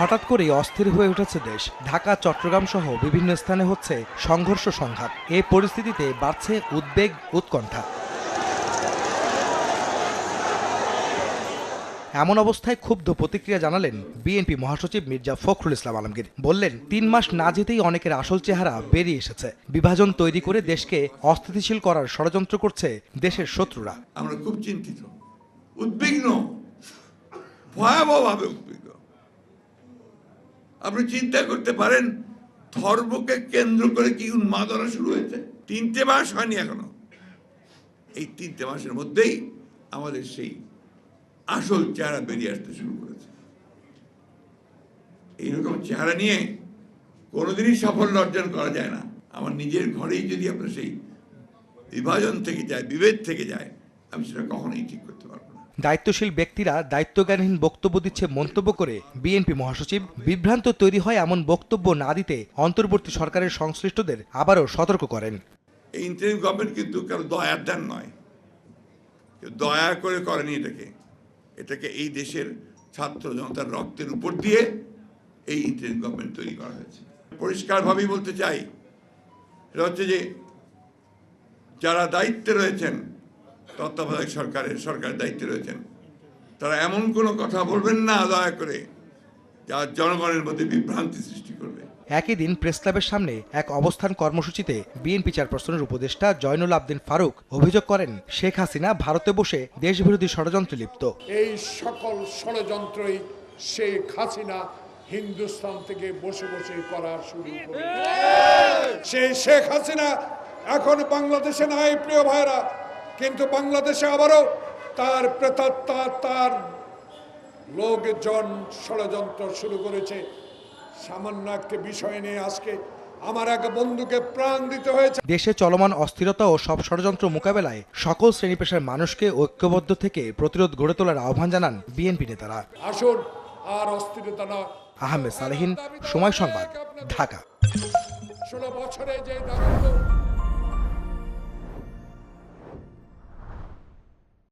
হঠাৎ করেই অস্থির হয়ে উঠেছে দেশ। ঢাকা, চট্টগ্রাম সহ বিভিন্ন স্থানে হচ্ছে সংঘর্ষ সংঘাত। এই পরিস্থিতিতে বাড়ছে উদ্বেগ, উৎকণ্ঠা। এমন অবস্থায় ক্ষুব্ধ প্রতিক্রিয়া জানালেন বিএনপি মহাসচিব মির্জা ফখরুল ইসলাম আলমগীর। বললেন, ৩ মাস না যেতেই অনেকের আসল চেহারা বেরিয়ে এসেছে। বিভাজন তৈরি করে দেশকে অস্থিতিশীল করার ষড়যন্ত্র করছে দেশের শত্রুরা। আমরা খুব চিন্তিত, উদ্বিগ্ন, ভয়াবহভাবে উদ্বিগ্ন। আপনি চিন্তা করতে পারেন ধর্মকে কেন্দ্র করে কি উন্মাদনা শুরু হয়েছে। ৩টে মাস হয়নি এখনো। এই ৩টে মাসের মধ্যেই আমাদের সেই আসল চেহারা বেরিয়ে আসতে শুরু করেছে। এইরকম চেহারা নিয়ে কোনোদিনই সাফল্য অর্জন করা যায় না। আমার নিজের ঘরেই যদি আপনার সেই বিভাজন থেকে যায়, বিভেদ থেকে যায়, আমি সেটা কখনোই ঠিক করতে পারবো না। দায়িত্বশীল ব্যক্তিরা দায়িত্বজ্ঞানহীন বক্তব্য দিচ্ছে মন্তব্য করে বিএনপি মহাসচিব বিভ্রান্ত তৈরি হয় এমন বক্তব্য না দিতে অন্তর্বর্তী সরকারের সংশ্লিষ্টদের আবারও সতর্ক করেন। এই ইন্টারিম গভর্নমেন্ট কিন্তু কারো দয়ার দান নয়, দয়া করে করেনি। এটাকে এই দেশের ছাত্র জনতার রক্তের উপর দিয়ে এই ইন্টারিম গভর্নমেন্ট তৈরি করা হয়েছে। পরিষ্কারভাবেই বলতে চাই, এটা হচ্ছে যে যারা দায়িত্বে রয়েছেন, তত্ত্বাবধায়ক সরকারের দায়িত্বে রয়েছেন, তারা এমন কোনো কথা বলবেন না দয়া করে যা জনগণের মধ্যে বিভ্রান্তি সৃষ্টি করবে। একই দিন প্রেসক্লাবের সামনে এক অবস্থান কর্মসূচিতে বিএনপি চেয়ারপারসনের উপদেষ্টা জয়নুল আবদিন ফারুক অভিযোগ করেন, শেখ হাসিনা ভারতে বসে দেশবিরোধী ষড়যন্ত্রে লিপ্ত। এই সকল ষড়যন্ত্রই শেখ হাসিনা হিন্দুস্তান থেকে বসে বসে করা শুরু করেছে। সেই শেখ হাসিনা এখন বাংলাদেশে নাই প্রিয় ভাইরা, কিন্তু বাংলাদেশে আবারও তার প্রেতাত্মা, তার লোকজন ষড়যন্ত্র শুরু করেছে। সামান্য একটা বিষয় নিয়ে আজকে আমার এক বন্ধুকে প্রাণ দিতে হয়েছে। দেশে চলমান অস্থিরতা ও সব ষড়যন্ত্র মোকাবেলায় সকল শ্রেণী পেশার মানুষকে ঐক্যবদ্ধ থেকে প্রতিরোধ গড়ে তোলার আহ্বান জানান বিএনপি নেতারা। আসুন আর অস্থিরতা না। আহমেদ সালেহীন, সময় সংবাদ, ঢাকা। 16 বছরে যে দারিদ্র